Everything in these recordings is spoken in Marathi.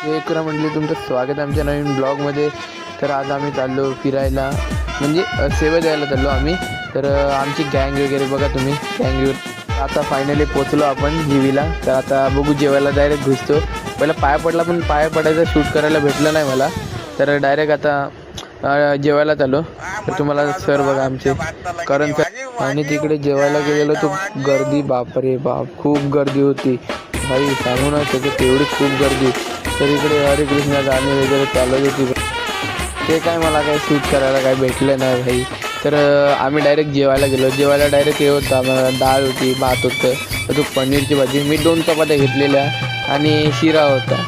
एकरा म्हटले तुमचं स्वागत आहे आमच्या नवीन ब्लॉगमध्ये. तर आज आम्ही चाललो फिरायला, म्हणजे सेवा द्यायला चाललो आम्ही. तर आमची गँग वगैरे बघा तुम्ही, गँगवर आता फायनली पोचलो आपण जीवीला. तर आता बघू, जेवायला डायरेक्ट घुसतो. पहिला पाया पडला पण पाया पडायचं शूट करायला भेटलं नाही मला, तर डायरेक्ट आता जेवायला चाललो. तर तुम्हाला सर बघा आमचे करण सर. आणि तिकडे जेवायला गेलेलो तो गर्दी, बापरे बाप, खूप गर्दी होती भाई, सांगू ना त्याचं तेवढी खूप गर्दी. तर इकडे हरे कृष्णा गाणे वगैरे चालत होती, ते काय मला काय शूट करायला काय भेटलं नाही भाई. तर आम्ही डायरेक्ट जेवायला गेलो. जेवायला डायरेक्ट हे होतं, आम्हाला डाळ होती, भात होतं, अजून पनीरची भाजी, मी 2 चपात्या घेतलेल्या आणि शिरा होता.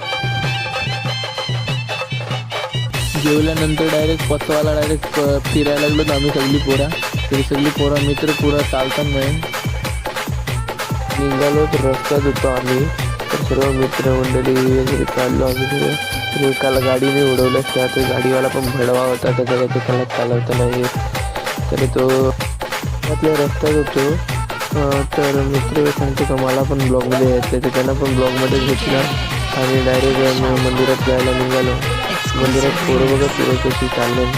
जेवल्यानंतर डायरेक्ट पचवायला डायरेक्ट फिरायला लागलो तर आम्ही सगळी पोरं मित्र पुरा चालताना मिळून निघालो. तर रस्त्यात होतो आम्ही, तर सर्व मित्रमंडळी वगैरे चाललो आम्ही सगळं. तर एकाला गाडीने उडवलं, त्यात गाडीवाला पण भडवा होता, त्याचा काही त्याला चालवता नाही येत. तर तो आपल्या रस्त्यात होतो. तर मित्र सांगतो का मला पण ब्लॉगमध्ये यायचं, तर त्यांना पण ब्लॉगमध्ये घेतला आणि डायरेक्ट मंदिरात जायला निघालो. मंदिरात पोरं बघा पुरं कशी चाललं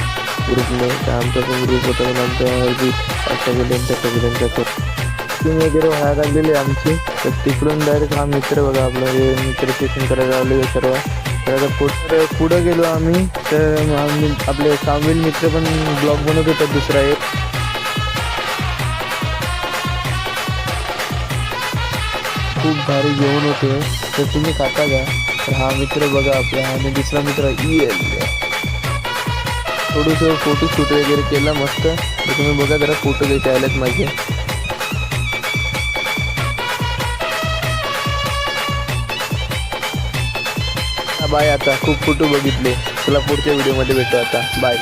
ग्रुपने. तर आमचा पण ग्रुप होता, पण आमच्या सगळ्यांच्या टीम वगैरे व्हायला लागलेली आमची. तर तिकडून डायरेक्ट हा मित्र बघा आपलं, हे मित्र स्टेशन करायला लावले सर्व. तर आता पुढं गेलो आम्ही. तर आम्ही आपले सामील मित्र पण ब्लॉग बनवत होतात दुसरा एक. खूप भारी जेवण होते, तर तुम्ही खाता का? तर हा मित्र बघा आपला, आणि दुसरा मित्र थोडंसं फोटो शूट वगैरे केलं मस्त. तर तुम्ही बघा जरा फोटो द्यायचे आलेत माझे. बाय. आता खूप फोटो बघितले, तुला पुढच्या व्हिडिओमध्ये भेटू आता. बाय.